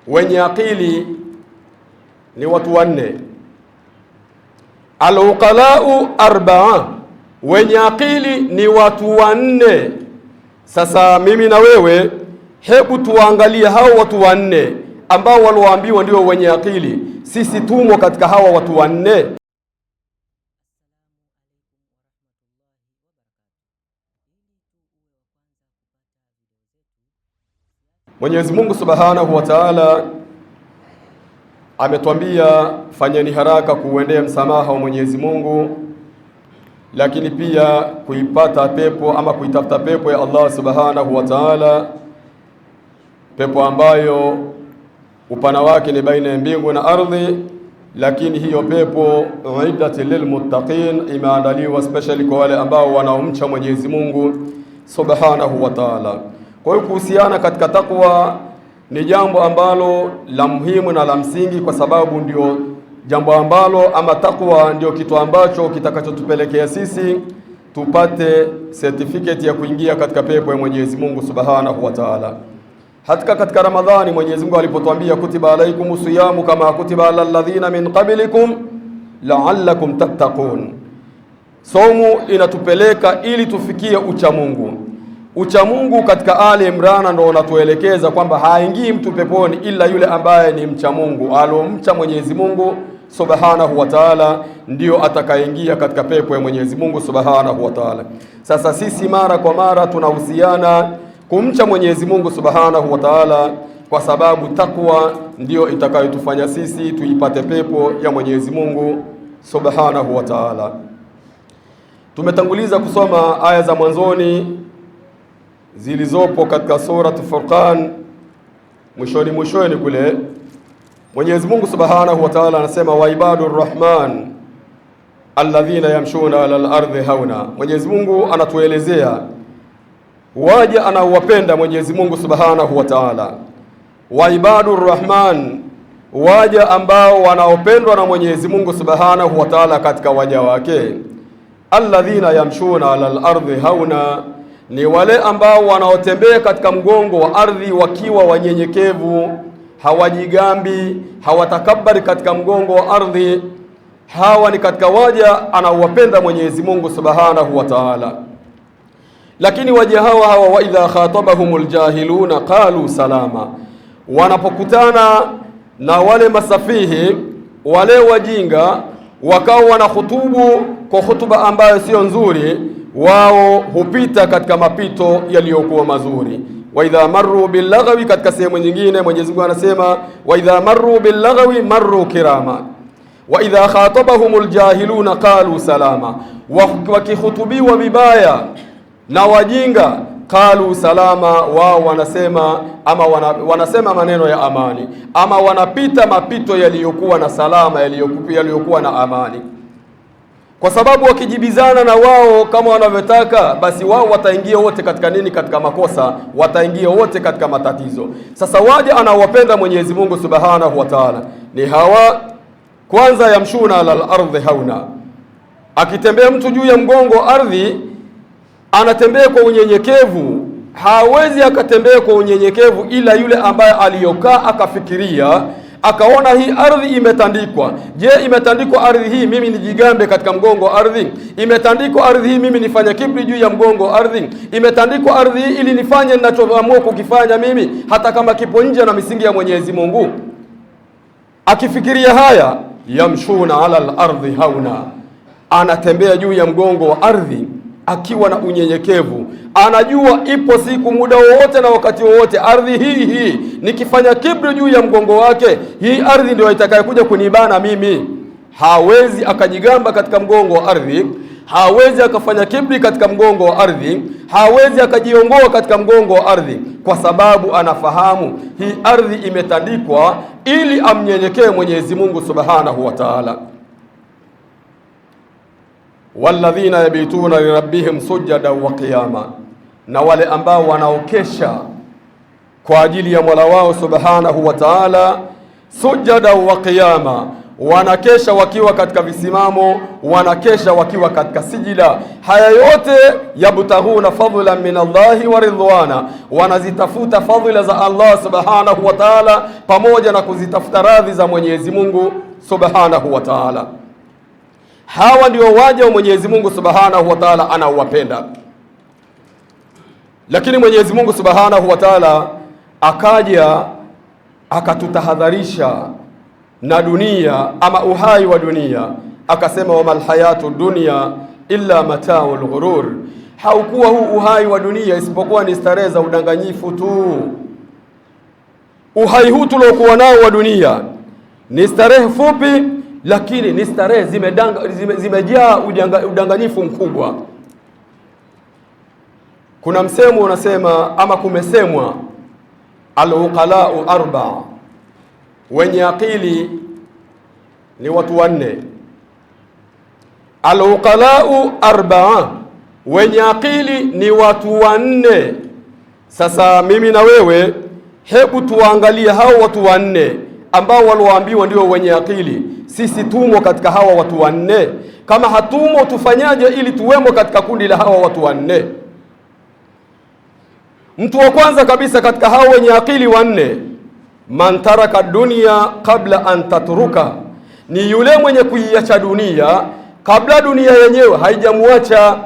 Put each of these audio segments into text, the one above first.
wenye akili ni watu wanne. Al-uqalau arba'a, wenye akili ni watu wanne. Sasa mimi na wewe, hebu tuangalie hao watu wanne ambao walioambiwa ndio wenye akili. Sisi tumo katika hawa watu wanne? Mwenyezi Mungu Subhanahu wa Ta'ala ametuambia fanyeni haraka kuuendea msamaha wa Mwenyezi Mungu, lakini pia kuipata pepo ama kuitafuta pepo ya Allah Subhanahu wa Ta'ala, pepo ambayo upana wake ni baina ya mbingu na ardhi. Lakini hiyo pepo uiddat lilmuttaqin, imeandaliwa specially kwa wale ambao wanaomcha Mwenyezi Mungu Subhanahu wa Ta'ala. Kwa hiyo kuhusiana katika takwa ni jambo ambalo la muhimu na la msingi, kwa sababu ndio jambo ambalo ama takwa ndio kitu ambacho kitakachotupelekea sisi tupate certificate ya kuingia katika pepo ya Mwenyezi Mungu Subhanahu wa Ta'ala. Hata katika Ramadhani Mwenyezi Mungu alipotuambia kutiba alaikumus siyamu kama kutiba alal ladhina min qablikum la'allakum tattaqun, somo inatupeleka ili tufikie ucha Mungu. Ucha Mungu katika Ali Imran ndio unatuelekeza kwamba haingii mtu peponi ila yule ambaye ni mcha Mungu, alomcha Mwenyezi Mungu Subhanahu wa Ta'ala, ndio atakayeingia katika pepo ya Mwenyezi Mungu Subhanahu wa Ta'ala. Sasa sisi mara kwa mara tunahusiana kumcha Mwenyezi Mungu Subhanahu wa Ta'ala, kwa sababu takwa ndio itakayotufanya sisi tuipate pepo ya Mwenyezi Mungu Subhanahu wa Ta'ala. Tumetanguliza kusoma aya za mwanzoni zilizopo katika Surat Furqan. Mwishoni kule Mwenyezi Mungu Subhanahu wa Ta'ala anasema wa ibadur rahman alladhina yamshuna ala al-ardhi hauna. Mwenyezi Mungu anatuelezea waja anaowapenda Mwenyezi Mungu Subhanahu wa Ta'ala. Wa ibadur rahman, waja ambao wanaopendwa na Mwenyezi Mungu Subhanahu wa Ta'ala katika waja wake. Alladhina yamshuna ala al-ardhi hauna, ni wale ambao wanaotembea katika mgongo wa ardhi wakiwa wanyenyekevu, hawajigambi, hawatakabari katika mgongo wa ardhi. Hawa ni katika waja anaowapenda Mwenyezi Mungu Subhanahu wa Ta'ala. Lakini waja hawa wa idha khatabahumul jahiluna qalu salama, wanapokutana na wale masafihi, wale wajinga, wakao wanahutubu kwa hutuba ambayo sio nzuri, wao hupita katika mapito yaliyokuwa mazuri. Wa idha marru bil lagwi, katika sehemu nyingine Mwenyezi Mungu anasema wa idha marru bil lagwi marru kirama. Wa idha khatabahumul jahiluna qalu salama, wakihutubiwa vibaya na wajinga, qalu salama, wao wanasema ama wanasema maneno ya amani, ama wanapita mapito yaliyokuwa na salama, yaliyokuwa na amani. Kwa sababu wakijibizana na wao kama wanavyotaka, basi wao wataingia wote katika nini? Katika makosa, wataingia wote katika matatizo. Sasa waja anaowapenda Mwenyezi Mungu Subhanahu wa Ta'ala ni hawa. Kwanza, yamshuna ala al-ardhi hauna, akitembea mtu juu ya mgongo wa ardhi anatembea kwa unyenyekevu. Hawezi akatembea kwa unyenyekevu ila yule ambaye aliyokaa akafikiria, akaona hii ardhi imetandikwa. Je, imetandikwa ardhi hii mimi nijigambe katika mgongo wa ardhi? Imetandikwa ardhi hii mimi nifanye kibri juu ya mgongo wa ardhi? Imetandikwa ardhi hii ili nifanye ninachoamua kukifanya mimi, hata kama kipo nje na misingi ya Mwenyezi Mungu? Akifikiria haya, yamshuna ala al-ardhi hauna, anatembea juu ya mgongo wa ardhi akiwa na unyenyekevu. Anajua ipo siku, muda wowote na wakati wowote, ardhi hii nikifanya kibri juu ya mgongo wake, hii ardhi ndio itakayokuja kunibana mimi. Hawezi akajigamba katika mgongo wa ardhi, hawezi akafanya kibri katika mgongo wa ardhi, hawezi akajiongoa katika mgongo wa ardhi, kwa sababu anafahamu hii ardhi imetandikwa ili amnyenyekee Mwenyezi Mungu Subhanahu wa Ta'ala. Walladhina yabituna lirabbihim sujada wa qiyama, na wale ambao wanaokesha kwa ajili ya Mola wao Subhanahu wa Ta'ala, sujada wa qiyama, wanakesha wakiwa katika visimamo, wanakesha wakiwa katika sijida. Haya yote yabtaghuna fadlan min Allahi wa ridwana, wanazitafuta fadhila za Allah subhanahu wa ta'ala pamoja na kuzitafuta radhi za Mwenyezi Mungu subhanahu wa ta'ala. Hawa ndio waja wa Mwenyezi Mungu subhanahu wa ta'ala anaowapenda. Lakini Mwenyezi Mungu subhanahu wa ta'ala akaja akatutahadharisha na dunia ama uhai wa dunia, akasema wamal hayatu dunya illa mataul ghurur, haukuwa huu uhai wa dunia isipokuwa ni starehe za udanganyifu tu. Uhai huu tuliokuwa nao wa dunia ni starehe fupi, lakini ni starehe zimejaa udanganyifu mkubwa. Kuna msemo unasema ama kumesemwa, al-uqalau arba, wenye akili ni watu wanne. Al-uqalau arba, wenye akili ni watu wanne. Sasa mimi na wewe, hebu tuangalie hao watu wanne ambao walioambiwa ndio wenye akili. Sisi tumo katika hawa watu wanne? Kama hatumo, tufanyaje ili tuwemo katika kundi la hawa watu wanne? Mtu wa kwanza kabisa katika hao wenye akili wanne, man taraka dunia kabla an tatruka, ni yule mwenye kuiacha dunia kabla dunia yenyewe haijamuacha.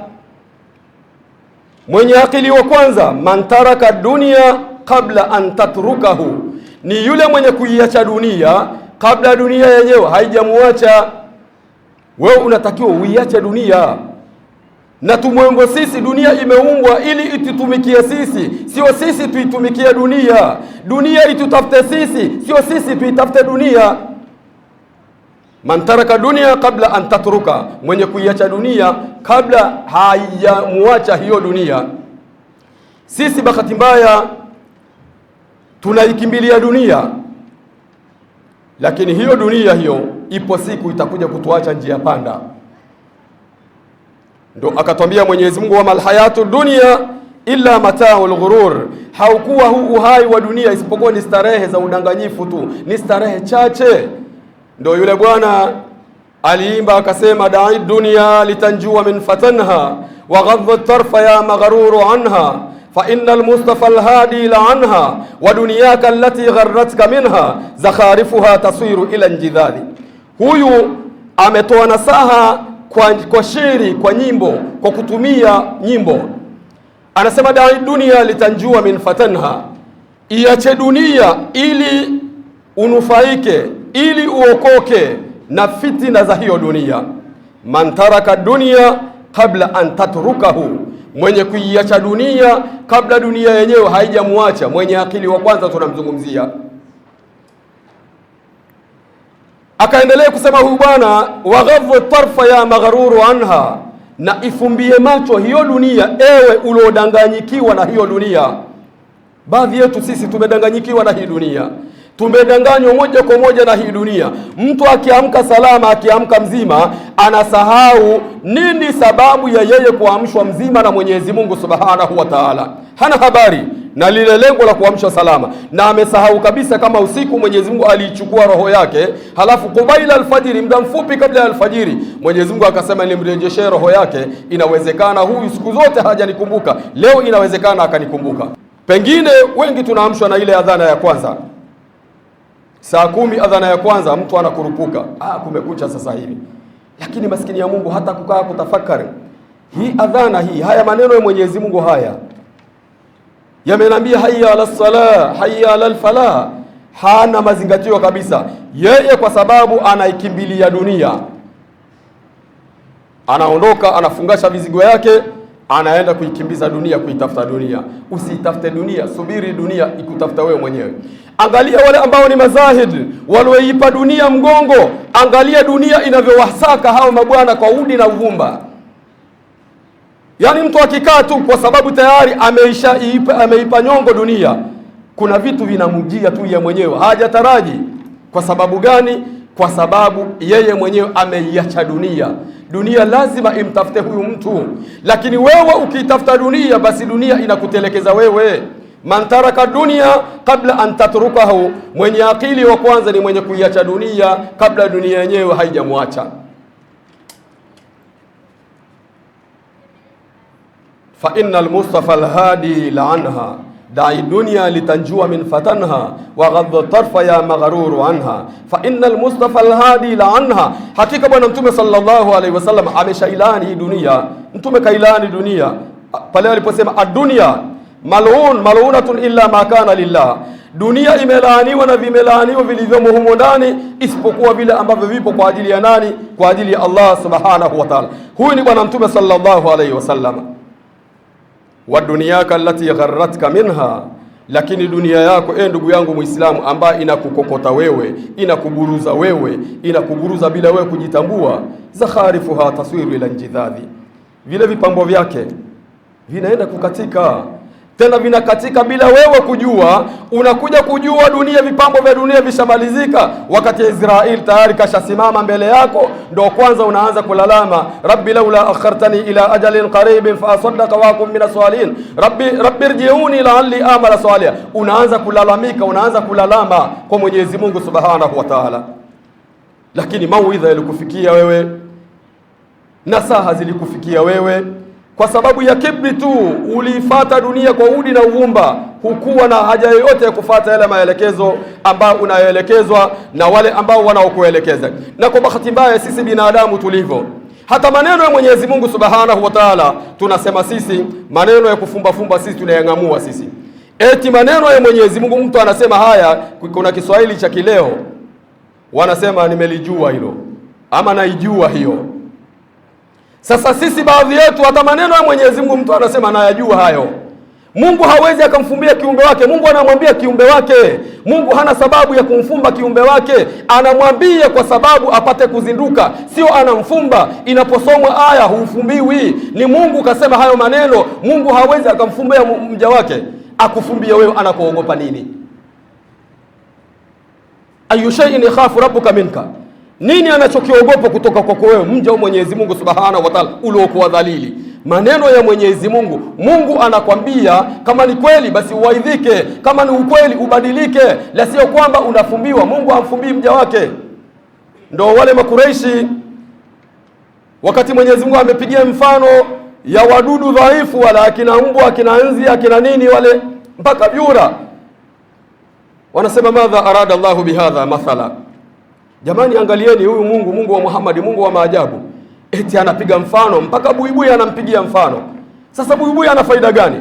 Mwenye akili wa kwanza, man taraka dunia kabla an tatrukahu, ni yule mwenye kuiacha dunia kabla dunia yenyewe haijamuacha. Wewe unatakiwa uiache dunia, na tumwengo sisi, dunia imeumbwa ili itutumikie sisi, sio sisi tuitumikie dunia. Dunia itutafute sisi, sio sisi tuitafute dunia. Man taraka dunia kabla an tatruka, mwenye kuiacha dunia kabla haijamuacha hiyo dunia. Sisi bahati mbaya tunaikimbilia dunia, lakini hiyo dunia hiyo ipo siku itakuja kutuacha njia panda. Ndo akatwambia Mwenyezi Mungu, wamal hayatu dunya illa mataul ghurur, haukuwa huu uhai wa dunia isipokuwa ni starehe za udanganyifu tu, ni starehe chache. Ndo yule bwana aliimba akasema, da'i dunya litanjua min fatanha wa ghadha tarfa ya maghruru anha fa innal mustafa alhadi la anha wa dunyaka allati gharratka minha zakharifuha taswiru ila njidhadi. Huyu ametoa nasaha kwa shairi, kwa nyimbo, kwa kutumia nyimbo. Anasema da'i dunia litanjua min fatanha, iache dunia ili unufaike, ili uokoke na fitina za hiyo dunia. Man taraka dunia kabla an tatrukahu, mwenye kuiacha dunia kabla dunia yenyewe haijamuacha. Mwenye akili wa kwanza tunamzungumzia. Akaendelea kusema huyu bwana, waghadhu tarfa ya maghruru anha, na ifumbie macho hiyo dunia, ewe uliodanganyikiwa na hiyo dunia. Baadhi yetu sisi tumedanganyikiwa na hii dunia, tumedanganywa moja kwa moja na hii dunia. Mtu akiamka salama, akiamka mzima, anasahau nini sababu ya yeye kuamshwa mzima na Mwenyezi Mungu Subhanahu wa Ta'ala. Hana habari na lile lengo la kuamshwa salama, na amesahau kabisa kama usiku Mwenyezi Mungu aliichukua roho yake, halafu kubaila alfajiri, muda mfupi kabla ya alfajiri, Mwenyezi Mungu akasema nimrejeshe roho yake. Inawezekana huyu siku zote hajanikumbuka, leo inawezekana akanikumbuka. Pengine wengi tunaamshwa na ile adhana ya kwanza, saa 10 adhana ya kwanza, mtu anakurupuka, kumekucha sasa hivi. Lakini maskini ya Mungu hata kukaa kutafakari hii adhana hii, haya maneno ya Mwenyezi Mungu haya yamenambia hayya ala salah, hayya ala falah, hana mazingatio kabisa. Yeye kwa sababu anaikimbilia dunia, anaondoka, anafungasha mizigo yake, anaenda kuikimbiza dunia, kuitafuta dunia. Usitafute dunia, subiri dunia ikutafuta wewe mwenyewe. Angalia wale ambao ni mazahid, walioipa dunia mgongo. Angalia dunia inavyowasaka hao mabwana kwa udi na uvumba. Yaani mtu akikaa tu kwa sababu tayari ameipa nyongo dunia, kuna vitu vinamjia tu yeye mwenyewe, hajataraji. Kwa sababu gani? Kwa sababu yeye mwenyewe ameiacha dunia. Dunia lazima imtafute huyu mtu, lakini wewe ukitafuta dunia, basi dunia inakutelekeza wewe. Man taraka dunya kabla an tatrukahu, mwenye akili wa kwanza ni mwenye kuiacha dunia kabla dunia yenyewe haijamwacha. Fa innal Mustafa al-hadi la'anha da'i dunya litanjua min fatanha wa ghadda tarfa ya maghruru anha. Fa innal Mustafa al-hadi la'anha, hakika bwana mtume sallallahu alaihi wasallam ameshailani hii dunia. Mtume kailani dunia pale aliposema ad-dunya mal'unatun illa ma kana lillah, dunia imelaaniwa na vimelaaniwa vilivyomo humo ndani isipokuwa vile ambavyo vipo kwa ajili ya nani? Kwa ajili ya Allah subhanahu wa ta'ala. Huyu ni bwana mtume sallallahu alaihi wasallam. Wa dunyaka allati gharratka minha, lakini dunia yako ndugu yangu Muislamu ambaye inakukokota wewe, inakuburuza wewe, inakuburuza bila wewe kujitambua, zakharifuha taswiru ila njidhadhi, vile vipambo vyake vinaenda kukatika, tena vinakatika bila wewe kujua. Unakuja kujua dunia, vipambo vya dunia vishamalizika, wakati Israeli tayari kashasimama mbele yako, ndio kwanza unaanza kulalama, rabbi laula akhartani ila ajalin qaribin fa asaddaqa wa akum min as-salihin, rabbi irji'uni la'alli amala salihan. Unaanza kulalamika, unaanza kulalama kwa Mwenyezi Mungu Subhanahu wa Ta'ala. Lakini mauidha yalikufikia wewe, nasaha zilikufikia wewe, kwa sababu ya kibri tu uliifata dunia kwa udi na uvumba, hukuwa na haja yoyote ya kufata yale maelekezo ambayo unayoelekezwa na wale ambao wanaokuelekeza. Na kwa bahati mbaya sisi binadamu tulivyo, hata maneno ya Mwenyezi Mungu Subhanahu wa Ta'ala tunasema sisi, maneno ya kufumba fumba sisi tunayang'amua sisi. Eti maneno ya Mwenyezi Mungu mtu anasema haya, kuna Kiswahili cha kileo wanasema nimelijua hilo ama naijua hiyo. Sasa sisi baadhi yetu hata maneno ya Mwenyezi Mungu mtu anasema anayajua hayo. Mungu hawezi akamfumbia kiumbe wake. Mungu anamwambia kiumbe wake. Mungu hana sababu ya kumfumba kiumbe wake, anamwambia kwa sababu apate kuzinduka, sio anamfumba. Inaposomwa aya hufumbiwi, ni Mungu kasema hayo maneno. Mungu hawezi akamfumbia mja wake. Akufumbia wewe, anakuogopa nini? Ayu shay'in yakhafu rabbuka minka, nini anachokiogopa kutoka kwako wewe mja wa Mwenyezi Mungu Subhanahu wa Ta'ala uliokuwa dhalili? Maneno ya Mwenyezi Mungu, Mungu anakwambia kama ni kweli basi uwaidhike, kama ni ukweli ubadilike, la sio kwamba unafumbiwa. Mungu hamfumbii mja wake. Ndio wale Makureishi wakati Mwenyezi Mungu amepigia mfano ya wadudu dhaifu, wala akina mbwa, akina nzi, akina nini wale mpaka vyura, wanasema madha arada Allahu bihadha mathala. Jamani, angalieni huyu Mungu, Mungu wa Muhammad, Mungu wa maajabu, eti anapiga mfano mpaka buibui anampigia mfano. Sasa buibui ana faida gani?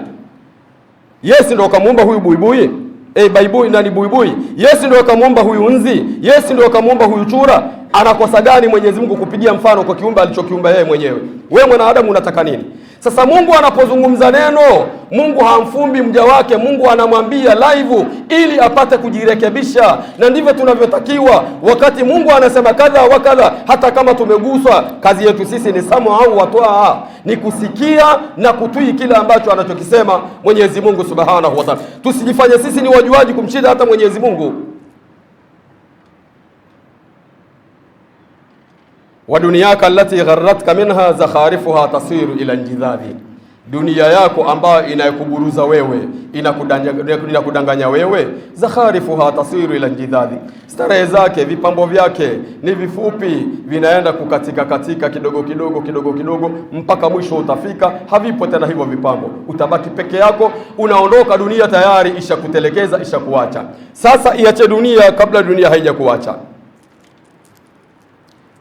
Yes ndio akamuumba huyu buibui. Baibui nani buibui? Yes ndio akamuumba huyu nzi. Yes ndio akamuumba huyu chura. Anakosa gani Mwenyezi Mungu kupigia mfano kwa kiumbe alichokiumba yeye mwenyewe? Wewe mwanadamu unataka nini? Sasa Mungu anapozungumza neno, Mungu hamfumbi mja wake. Mungu anamwambia live ili apate kujirekebisha, na ndivyo tunavyotakiwa. Wakati Mungu anasema kadha wa kadha, hata kama tumeguswa, kazi yetu sisi ni samu au watwaa, ni kusikia na kutii kile ambacho anachokisema Mwenyezi Mungu Subhanahu wa Ta'ala. Tusijifanye sisi ni wajuaji kumshinda hata Mwenyezi Mungu. Wa dunyaka allati gharratka minha zakharifuha tasiru ila njidhadhi, dunia yako ambayo inakuburuza wewe, inakudanganya wewe, zakharifuha tasiru ila njidhadhi, starehe zake, vipambo vyake ni vifupi, vinaenda kukatika katika kidogo kidogo kidogo kidogo mpaka mwisho utafika, havipo tena hivyo vipambo, utabaki peke yako, unaondoka, dunia tayari ishakutelekeza, ishakuacha. Sasa iache dunia kabla dunia haijakuacha.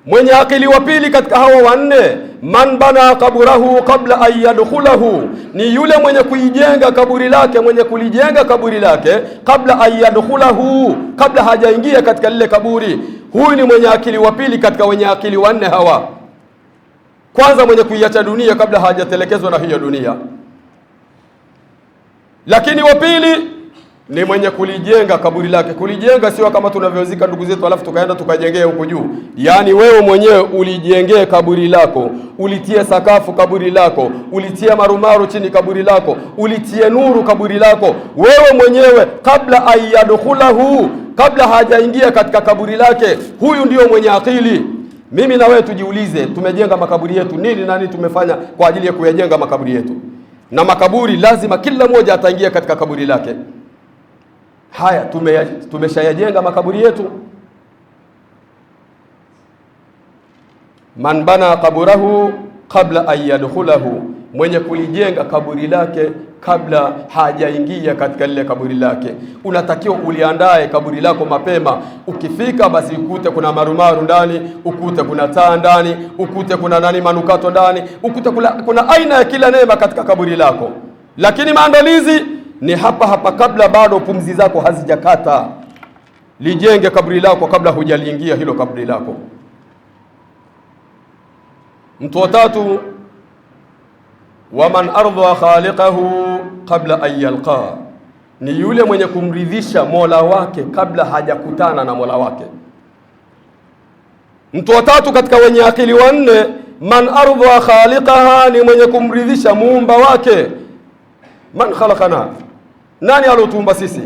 Mwenye akili wa pili katika hawa wanne, man bana kaburahu kabla an yadkhulahu, ni yule mwenye kuijenga kaburi lake, mwenye kulijenga kaburi lake kabla an yadkhulahu, kabla hajaingia katika lile kaburi. Huyu ni mwenye akili wa pili katika wenye akili wanne hawa. Kwanza mwenye kuiacha dunia kabla hajatelekezwa na hiyo dunia, lakini wa pili ni mwenye kulijenga kaburi lake. Kulijenga sio kama tunavyozika ndugu zetu alafu tukaenda tukajengea huko juu. Yaani wewe mwenyewe ulijengee kaburi lako, ulitie sakafu kaburi lako, ulitie marumaru chini kaburi lako, ulitie nuru kaburi lako wewe mwenyewe kabla ayadkhulahu, kabla hajaingia katika kaburi lake. Huyu ndio mwenye akili. Mimi na wewe tujiulize, tumejenga makaburi yetu nini na nini tumefanya kwa ajili ya kuyajenga makaburi yetu? na makaburi lazima kila mmoja ataingia katika kaburi lake. Haya, tumeshayajenga makaburi yetu. Man bana kaburahu kabla an yadkhulahu, mwenye kulijenga kaburi lake kabla hajaingia katika lile kaburi lake. Unatakiwa uliandae kaburi lako mapema. Ukifika basi ukute kuna marumaru ndani, ukute kuna taa ndani, ukute kuna manukato ndani, ukute kuna aina ya kila neema katika kaburi lako. Lakini maandalizi ni hapa hapa, kabla bado pumzi zako hazijakata. Lijenge kaburi lako kabla hujaliingia hilo kaburi lako. Mtu wa tatu, waman ardha khaliqahu qabla an yalqa, ni yule mwenye kumridhisha Mola wake kabla hajakutana na Mola wake. Mtu wa tatu katika wenye akili wanne, man ardha khaliqaha, ni mwenye kumridhisha muumba wake. Man khalaqana, nani alotuumba sisi?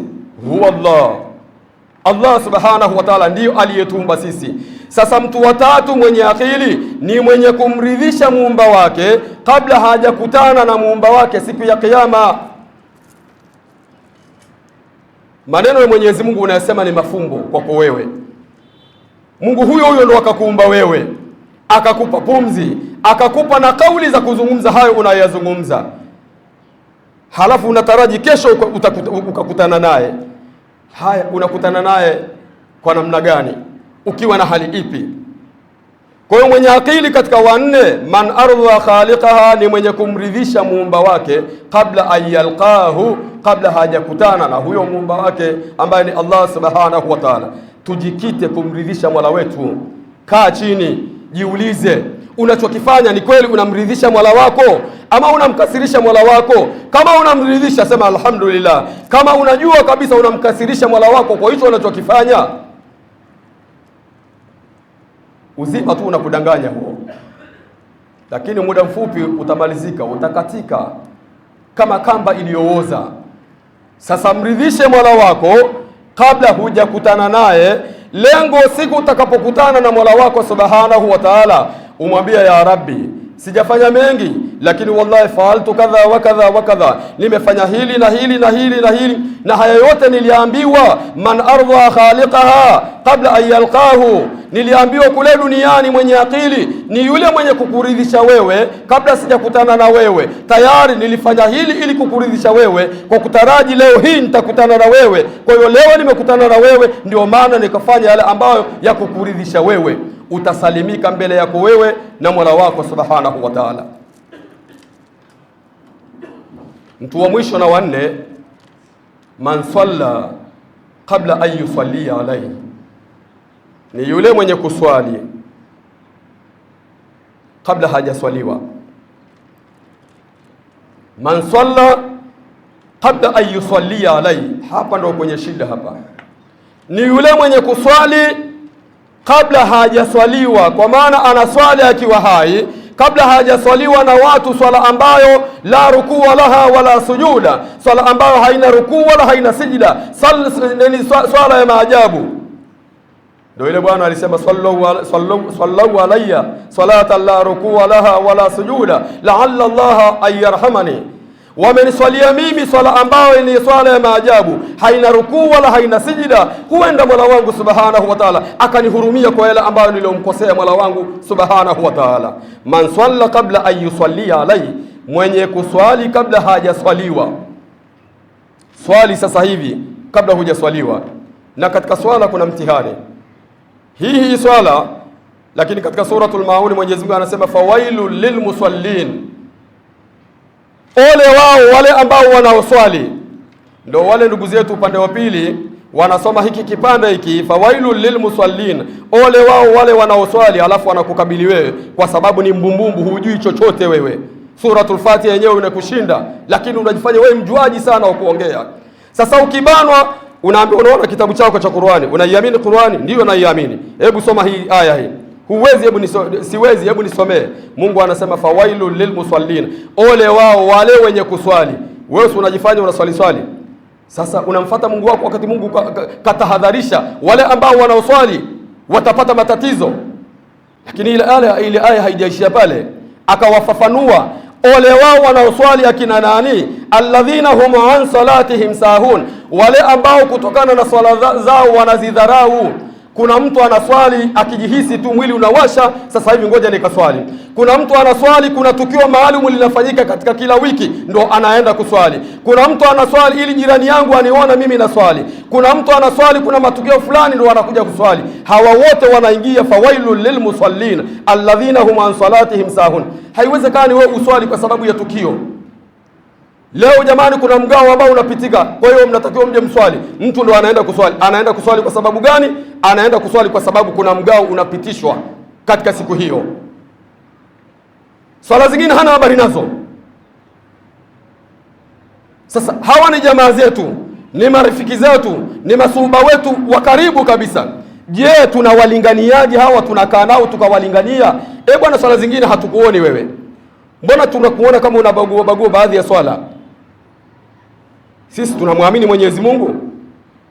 Huwa Allah. Allah subhanahu wa ta'ala ndiyo aliyetuumba sisi. Sasa mtu wa tatu mwenye akili ni mwenye kumridhisha muumba wake kabla hajakutana na muumba wake siku ya Kiyama. Maneno ya Mwenyezi Mungu unayosema ni mafumbo kwako wewe. Mungu huyo ndo akakuumba wewe, akakupa pumzi, akakupa na kauli za kuzungumza hayo unayoyazungumza. Halafu unataraji kesho ukakutana naye. Haya, unakutana naye kwa namna gani? Ukiwa na hali ipi? Kwa hiyo mwenye akili katika wanne, man ardha khaliqaha, ni mwenye kumridhisha muumba wake kabla ayalqahu, kabla hajakutana na huyo muumba wake ambaye ni Allah subhanahu wa ta'ala. Tujikite kumridhisha Mola wetu. Kaa chini, jiulize, unachokifanya ni kweli unamridhisha Mola wako ama unamkasirisha Mola wako? Kama unamridhisha, sema alhamdulillah. Kama unajua kabisa unamkasirisha Mola wako kwa hicho unachokifanya, uzima tu unakudanganya huo, lakini muda mfupi utamalizika, utakatika kama kamba iliyooza. Sasa mridhishe Mola wako kabla hujakutana naye. Lengo siku utakapokutana na Mola wako subhanahu wa ta'ala, umwambia ya Rabbi, sijafanya mengi, lakini wallahi faaltu kadha wa kadha wa kadha, nimefanya hili na hili na hili na hili, na haya yote niliambiwa. Man ardha khaliqaha qabla an yalqahu, niliambiwa kule duniani mwenye akili ni yule mwenye kukuridhisha wewe kabla sijakutana na wewe. Tayari nilifanya hili ili kukuridhisha wewe, kwa kutaraji leo hii nitakutana na wewe. Kwa hiyo leo nimekutana na wewe, ndio maana nikafanya yale ambayo ya kukuridhisha wewe. Utasalimika mbele yako wewe na Mola wako subhanahu wa ta'ala. Mtu wa mwisho na wanne, man salla qabla an yusalli alayhi, ni yule mwenye kuswali kabla hajaswaliwa. Man salla qabla an yusalli alayhi, hapa ndo kwenye shida hapa. Ni yule mwenye kuswali kabla hajaswaliwa, kwa maana anaswali akiwa hai kabla hajaswaliwa na watu, swala ambayo la rukuu laha wala sujuda, swala ambayo haina rukuu wala haina sijda, swala ya maajabu. Ndio ile Bwana alisema sallu alayya salata la rukuu laha wala sujuda la'alla Allah ayarhamani. Wameniswalia mimi swala ambayo ni swala ya maajabu, haina rukuu wala haina sijida, huenda Mola wangu subhanahu wa ta'ala akanihurumia kwa yale ambayo niliyomkosea Mola wangu subhanahu wa ta'ala. Man swalla qabla an yusalli alayhi, mwenye kuswali kabla hajaswaliwa. Swali sasa hivi kabla hujaswaliwa. Na katika swala kuna mtihani hii swala, lakini katika suratul Maun Mwenyezi Mungu anasema fawailul lilmusallin, ole wao wale ambao wanaoswali. Ndio wale ndugu zetu upande wa pili wanasoma hiki kipande hiki, fawailul lilmusallin, ole wao wale wanaoswali, alafu wanakukabili wewe kwa sababu ni mbumbumbu, hujui chochote wewe. Suratul Fatiha yenyewe inakushinda, lakini unajifanya wewe mjuaji sana wa kuongea. Sasa ukibanwa, unaona kitabu chako cha Qur'ani, unaiamini Qur'ani? Ndio naiamini. Hebu soma hii aya hii. Huwezi? Siwezi. Hebu nisomee. Mungu anasema fawailul lilmusallin, ole wao wale wenye kuswali. Wewe unajifanya unaswali. Sasa unamfuata Mungu wako wakati Mungu katahadharisha wale ambao wanaoswali watapata matatizo. Lakini ile aya haijaishia pale, akawafafanua ole wao wanaoswali akina nani? Alladhina hum an salatihim sahun, wale ambao kutokana na swala zao wanazidharau. Kuna mtu anaswali akijihisi tu mwili unawasha, sasa hivi ngoja nikaswali. Kuna mtu anaswali, kuna tukio maalum linafanyika katika kila wiki, ndo anaenda kuswali. Kuna mtu anaswali ili jirani yangu aniona mimi naswali. Kuna mtu anaswali, kuna matukio fulani, ndo anakuja kuswali. Hawa wote wanaingia fawailul lilmusallin alladhina hum an salatihim sahun. Haiwezekani wewe uswali kwa sababu ya tukio. Leo jamani, kuna mgao ambao unapitika, kwa hiyo mnatakiwa mje mswali. Mtu ndo anaenda kuswali. Anaenda kuswali kwa sababu gani? Anaenda kuswali kwa sababu kuna mgao unapitishwa katika siku hiyo. Swala zingine hana habari nazo. Sasa hawa ni jamaa zetu, ni marafiki zetu, ni masuhuba wetu wa karibu kabisa. Je, tunawalinganiaje hawa? Tunakaa nao tukawalingania? Bwana, swala zingine hatukuoni wewe, mbona tunakuona kama unabagua baadhi ya swala? Sisi tunamwamini Mwenyezi Mungu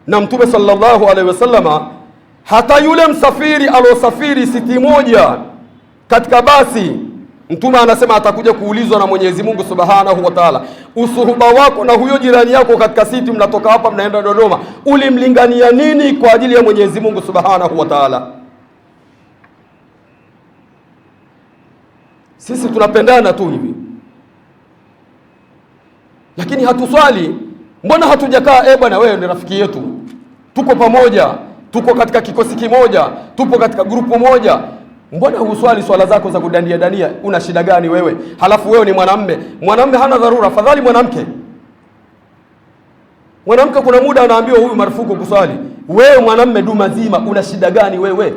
na Mtume sallallahu alaihi wasallama. Hata yule msafiri alosafiri siti moja katika basi, Mtume anasema atakuja kuulizwa na Mwenyezi Mungu subhanahu wa ta'ala, usuhuba wako na huyo jirani yako katika siti, mnatoka hapa mnaenda Dodoma, ulimlingania nini kwa ajili ya Mwenyezi Mungu subhanahu wa ta'ala? Sisi tunapendana tu hivi, lakini hatuswali. Mbona hatujakaa? Bwana, wewe ni rafiki yetu, tuko pamoja, tuko katika kikosi kimoja, tupo katika grupu moja, mbona huswali swala zako za kudandia dania? Una shida gani wewe? Halafu wewe ni mwanamme. Mwanamme hana dharura, afadhali mwanamke. Mwanamke kuna muda anaambiwa huyu marufuku kuswali. Wewe mwanamme duma zima, una shida gani wewe?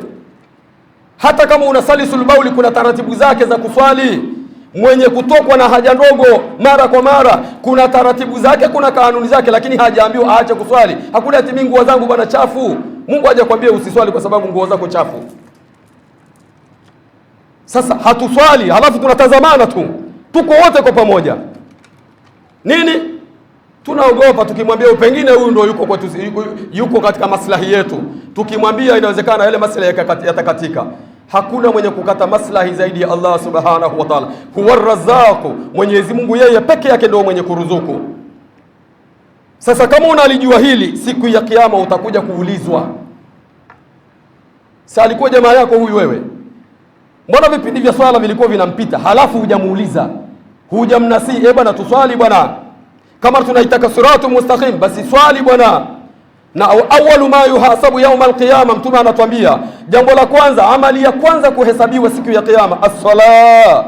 Hata kama unasali sulbauli, kuna taratibu zake za kuswali. Mwenye kutokwa na haja ndogo mara kwa mara, kuna taratibu zake, kuna kanuni zake, lakini hajaambiwa aache kuswali. Hakuna ati mimi nguo zangu bwana chafu. Mungu hajakwambia usiswali kwa sababu nguo zako chafu. Sasa hatuswali, halafu tunatazamana tu, tuko wote kwa pamoja. Nini? Tunaogopa tukimwambia pengine huyu ndio yuko kwetu, yuko katika maslahi yetu. Tukimwambia inawezekana yale maslahi yatakatika. Hakuna mwenye kukata maslahi zaidi ya Allah subhanahu wa ta'ala. Huwa Razzaq, Mwenyezi Mungu yeye peke yake ndio mwenye kuruzuku. Sasa kama unalijua hili, siku ya kiyama utakuja kuulizwa. Sasa alikuwa jamaa yako huyu wewe, mbona vipindi vya swala vilikuwa vinampita, halafu hujamuuliza, hujamnasihi, bwana tuswali bwana, kama tunaitaka siratu mustaqim basi swali bwana. Na awalu ma yuhasabu yauma alqiyama, Mtume anatuambia jambo la kwanza, amali ya kwanza kuhesabiwa siku ya kiyama, as-sala,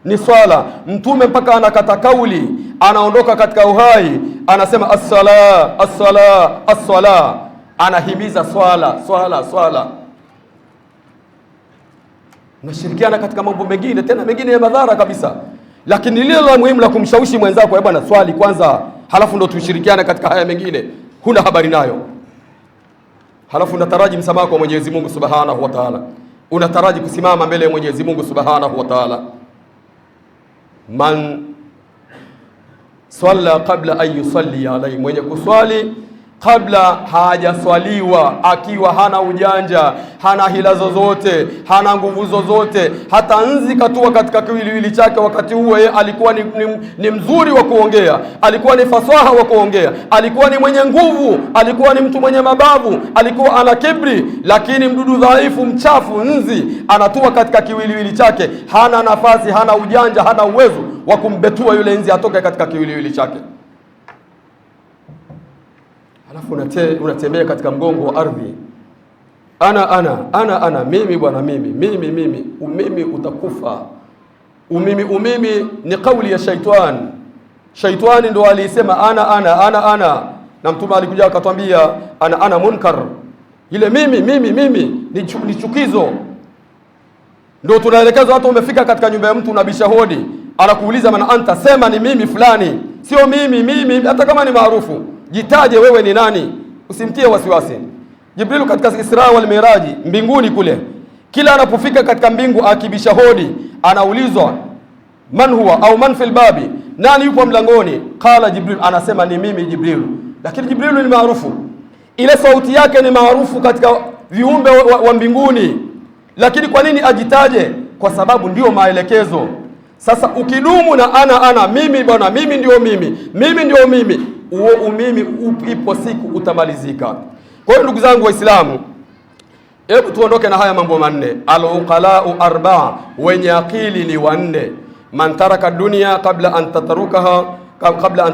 ni swala. Mtume mpaka anakata kauli, anaondoka katika uhai, anasema as-sala, as-sala, as-sala, anahimiza swala, swala, swala. Unashirikiana katika mambo mengine, tena mengine ya madhara kabisa, lakini lile la muhimu la kumshawishi mwenzako, bwana swali kwanza, halafu ndo tushirikiane katika haya mengine, huna habari nayo. Halafu unataraji msamaha kwa Mwenyezi Mungu subhanahu wa ta'ala, unataraji kusimama mbele ya Mwenyezi Mungu subhanahu wa ta'ala. Man swalla qabla an yusalli alayhi, mwenye kuswali kabla hajaswaliwa, akiwa hana ujanja, hana hila zozote, hana nguvu zozote, hata nzi katua katika kiwiliwili chake, wakati huo yeye alikuwa ni mzuri wa kuongea, alikuwa ni fasaha wa kuongea, alikuwa ni mwenye nguvu, alikuwa ni mtu mwenye mabavu, alikuwa ana kibri, lakini mdudu dhaifu, mchafu, nzi anatua katika kiwiliwili chake, hana nafasi, hana ujanja, hana uwezo wa kumbetua yule nzi atoke katika kiwiliwili chake. Alafu unatembea katika mgongo wa ardhi, ana mimi bwana, mimi utakufa. Umimi ni kauli ya shaitani. Shaitani ndo alisema ana, na Mtume alikuja akatwambia ana munkar. Ile mimi ni chukizo. Ndio tunaelekezwa, hata umefika katika nyumba ya mtu unabisha hodi, anakuuliza man anta, sema ni mimi fulani, sio mimi, hata kama ni maarufu. Jitaje wewe ni nani, usimtie wasiwasi. Jibril katika Isra wal Miraji, mbinguni kule, kila anapofika katika mbingu akibisha hodi, anaulizwa man huwa au man fil babi, nani yupo mlangoni? Qala Jibril, anasema ni mimi Jibril. Lakini Jibril ni maarufu, ile sauti yake ni maarufu katika viumbe wa mbinguni. Lakini kwa nini ajitaje? Kwa sababu ndio maelekezo. Sasa ukidumu na ana mimi bwana, mimi ndio mimi, huo umimi ipo siku utamalizika. Kwa hiyo ndugu zangu Waislamu, hebu tuondoke na haya mambo manne. Al-uqalau arba'a, wenye akili ni wanne. Man taraka dunia kabla an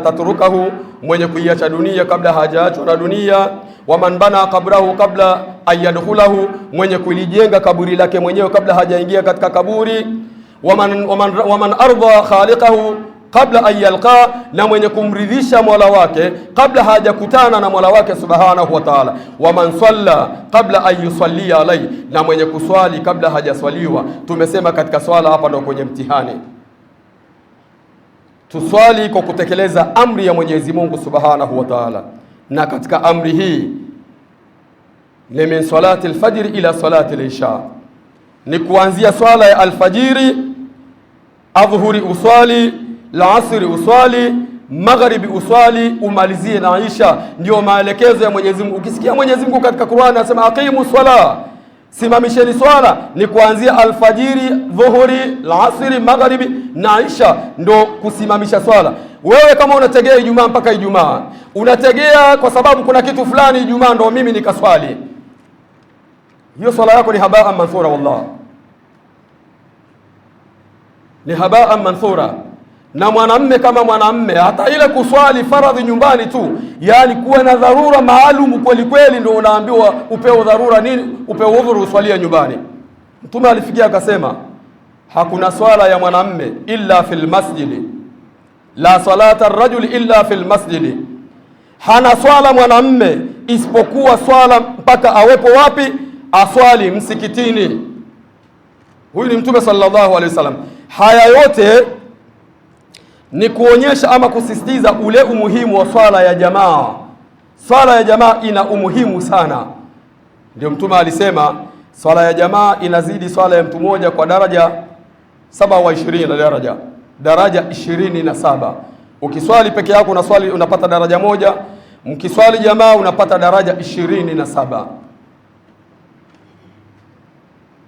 tatrukahu, mwenye kuiacha dunia kabla hajaachwa na dunia. Wa man bana qabrahu kabla ayadkhulahu, mwenye kulijenga kaburi lake mwenyewe kabla hajaingia katika kaburi. Wa man arda khaliqahu kabla ayalqa, na mwenye kumridhisha Mola wake kabla hajakutana na Mola wake subhanahu wa ta'ala. Wa man salla kabla ayusalli alai, na mwenye kuswali kabla hajaswaliwa. Tumesema katika swala hapa ndio kwenye mtihani. Tuswali kwa kutekeleza amri ya Mwenyezi Mungu subhanahu wa ta'ala, na katika amri hii ni min salati al-fajr ila salati al-isha, ni kuanzia swala ya alfajiri, adhuhuri uswali, al-asri uswali, magharibi uswali, umalizie na isha. Ndio maelekezo ya Mwenyezi Mungu. Ukisikia Mwenyezi Mungu katika Qur'an anasema aqimu swala, simamisheni swala, ni kuanzia alfajiri, dhuhuri, al-asri, magharibi na isha, ndo kusimamisha swala. Wewe kama unategea Ijumaa mpaka Ijumaa, unategea kwa sababu kuna kitu fulani Ijumaa ndo mimi nikaswali, hiyo swala yako ni habaa manthura, wallah ni habaa manthura. Na mwanamme kama mwanamme, hata ile kuswali faradhi nyumbani tu, yani kuwa na dharura maalum kweli kweli, ndio unaambiwa upewe dharura nini, upewe udhuru uswalia nyumbani. Mtume alifikia akasema hakuna swala ya mwanamme illa fil masjidi, la salata ar-rajul illa fil masjidi, hana swala mwanamme isipokuwa swala mpaka awepo wapi? Aswali msikitini. Huyu ni Mtume sallallahu alaihi wasallam. Haya yote ni kuonyesha ama kusisitiza ule umuhimu wa swala ya jamaa. Swala ya jamaa ina umuhimu sana. Ndio Mtume alisema swala ya jamaa inazidi swala ya mtu mmoja kwa daraja 27 daraja 27. Ukiswali peke yako unapata daraja moja, mkiswali jamaa unapata daraja 27.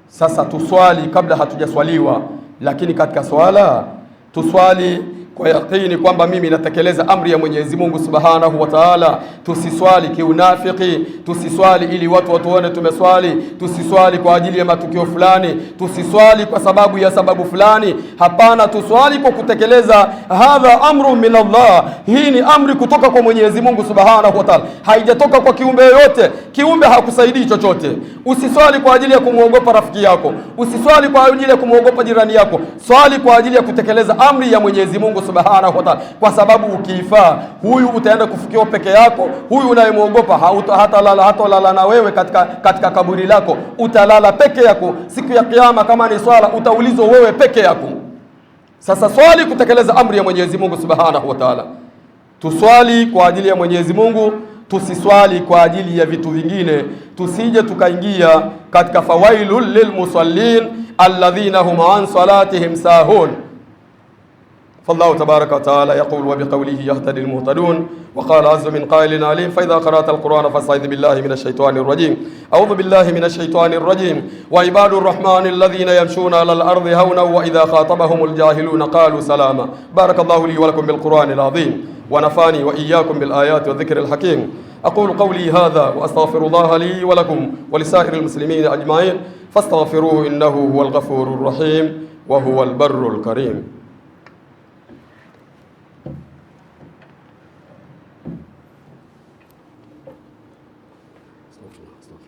Sasa tuswali kabla hatujaswaliwa, lakini katika swala tuswali kwa yakini kwamba mimi natekeleza amri ya Mwenyezi Mungu Subhanahu wa Ta'ala. Tusiswali kiunafiki, tusiswali ili watu watuone tumeswali, tusiswali kwa ajili ya matukio fulani, tusiswali kwa sababu ya sababu fulani. Hapana, tuswali kwa kutekeleza hadha amru min Allah. Hii ni amri kutoka kwa Mwenyezi Mungu Subhanahu wa Ta'ala, haijatoka kwa kiumbe yoyote. Kiumbe hakusaidii chochote. Usiswali kwa ajili ya kumuogopa rafiki yako, usiswali kwa ajili ya kumuogopa jirani yako. Swali kwa ajili ya kutekeleza amri ya Mwenyezi Mungu Subhanahu wa Ta'ala, kwa sababu ukiifaa huyu utaenda kufikiwa peke yako. Huyu unayemuogopa hatalala na wewe katika kaburi lako, utalala peke yako. Siku ya Kiyama kama ni swala utaulizwa wewe peke yako. Sasa swali kutekeleza amri ya Mwenyezi Mungu Subhanahu wa Ta'ala. Tuswali kwa ajili ya Mwenyezi Mungu, tusiswali kwa ajili ya vitu vingine, tusije tukaingia katika fawailul lilmusallin alladhina hum an salatihim sahun. فالله تبارك وتعالى يقول وبقوله يهتدي المهتدون. وقال عز من قائل عليم فإذا قرأت القرآن فاستعذ بالله من الشيطان الرجيم. أعوذ بالله من الشيطان الرجيم. وعباد الرحمن الذين يمشون على الأرض هونا وإذا خاطبهم الجاهلون قالوا سلاما. بارك الله لي ولكم بالقرآن العظيم ونفعني وإياكم بالآيات والذكر الحكيم. أقول قولي هذا وأستغفر الله لي ولكم ولسائر المسلمين أجمعين فاستغفروه إنه هو الغفور الرحيم وهو البر الكريم.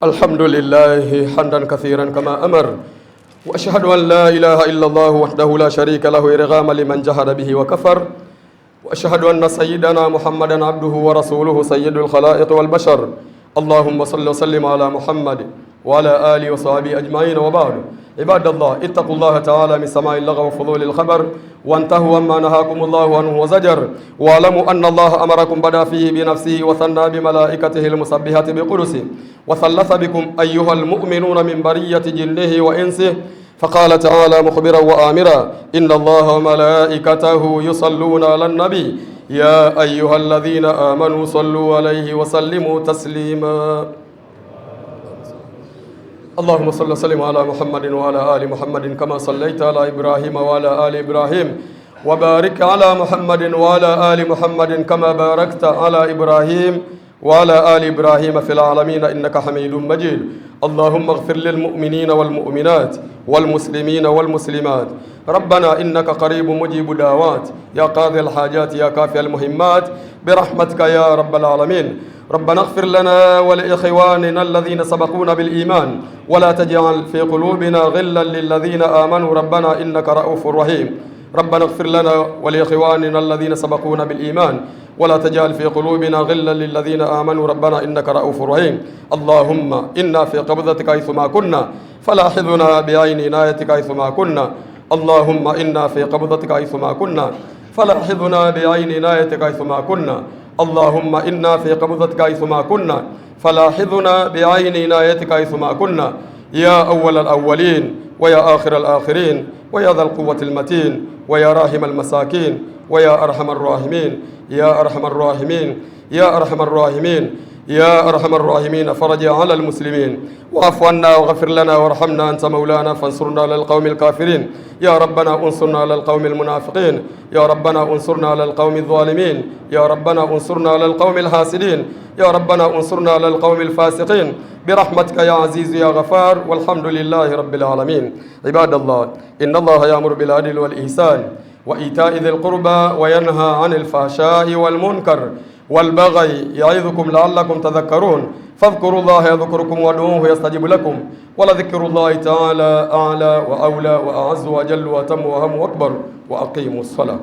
الحمد لله حمدا كثيرا كما أمر، وأشهد أن لا إله إلا الله وحده لا شريك له إرغاما لمن جهد به وكفر، وأشهد أن سيدنا محمدا عبده ورسوله سيد الخلائق والبشر. اللهم صل وسلم على محمد وعلى آله وصحبه أجمعين. وبعد، عباد الله اتقوا الله تعالى من سماع اللغو وفضول الخبر، وانتهوا عما نهاكم الله عنه وزجر، واعلموا أن الله أمركم بدا فيه بنفسه وثنى بملائكته المسبحة بقدسه، وثلث بكم أيها المؤمنون من برية جنه وإنسه، فقال تعالى مخبرا وآمرا إن الله وملائكته يصلون على النبي يا أيها الذين آمنوا صلوا عليه وسلموا تسليما. اللهم صل وسلم على محمد وعلى آل محمد كما صليت على إبراهيم وعلى آل إبراهيم، وبارك على محمد وعلى آل محمد كما باركت على إبراهيم وعلى آل إبراهيم في العالمين إنك حميد مجيد. اللهم اغفر للمؤمنين والمؤمنات والمسلمين والمسلمات. ربنا إنك قريب مجيب دعوات، يا قاضي الحاجات يا كافي المهمات، برحمتك يا رب العالمين. ربنا اغفر لنا ولإخواننا الذين سبقونا بالإيمان، ولا تجعل في قلوبنا غلا للذين آمنوا ربنا إنك رؤوف رحيم. ربنا اغفر لنا ولإخواننا الذين سبقونا بالإيمان، ولا تجعل في قلوبنا غلا للذين آمنوا ربنا إنك رؤوف رحيم. اللهم إنا في قبضتك حيثما كنا، فلاحظنا بعين عنايتك حيثما كنا. اللهم إنا في قبضتك حيثما كنا، فلاحظنا بعين عنايتك حيثما كنا. اللهم إنا في قبضتك حيثما كنا، فلاحظنا بعين عنايتك حيثما كنا. يا أول الأولين ويا آخر الآخرين ويا ذا القوة المتين ويا راحم المساكين ويا أرحم الراحمين، يا أرحم الراحمين، يا أرحم الراحمين، يا أرحم الراحمين. فرج على المسلمين، واعف عنا واغفر لنا وارحمنا، أنت مولانا فانصرنا على القوم الكافرين. يا ربنا انصرنا على القوم المنافقين، يا ربنا انصرنا على القوم الظالمين، يا ربنا انصرنا على القوم الحاسدين، يا ربنا انصرنا على القوم الفاسقين، برحمتك يا عزيز يا غفار، والحمد لله رب العالمين. عباد الله، إن الله يأمر بالعدل والإحسان وإيتاء ذي القربى وينهى عن الفحشاء والمنكر والبغي يعظكم لعلكم تذكرون. فاذكروا الله يذكركم وادعوه يستجب لكم، ولذكر الله تعالى أعلى وأولى وأعز وأجل وأتم وأهم وأكبر. وأقيموا الصلاة.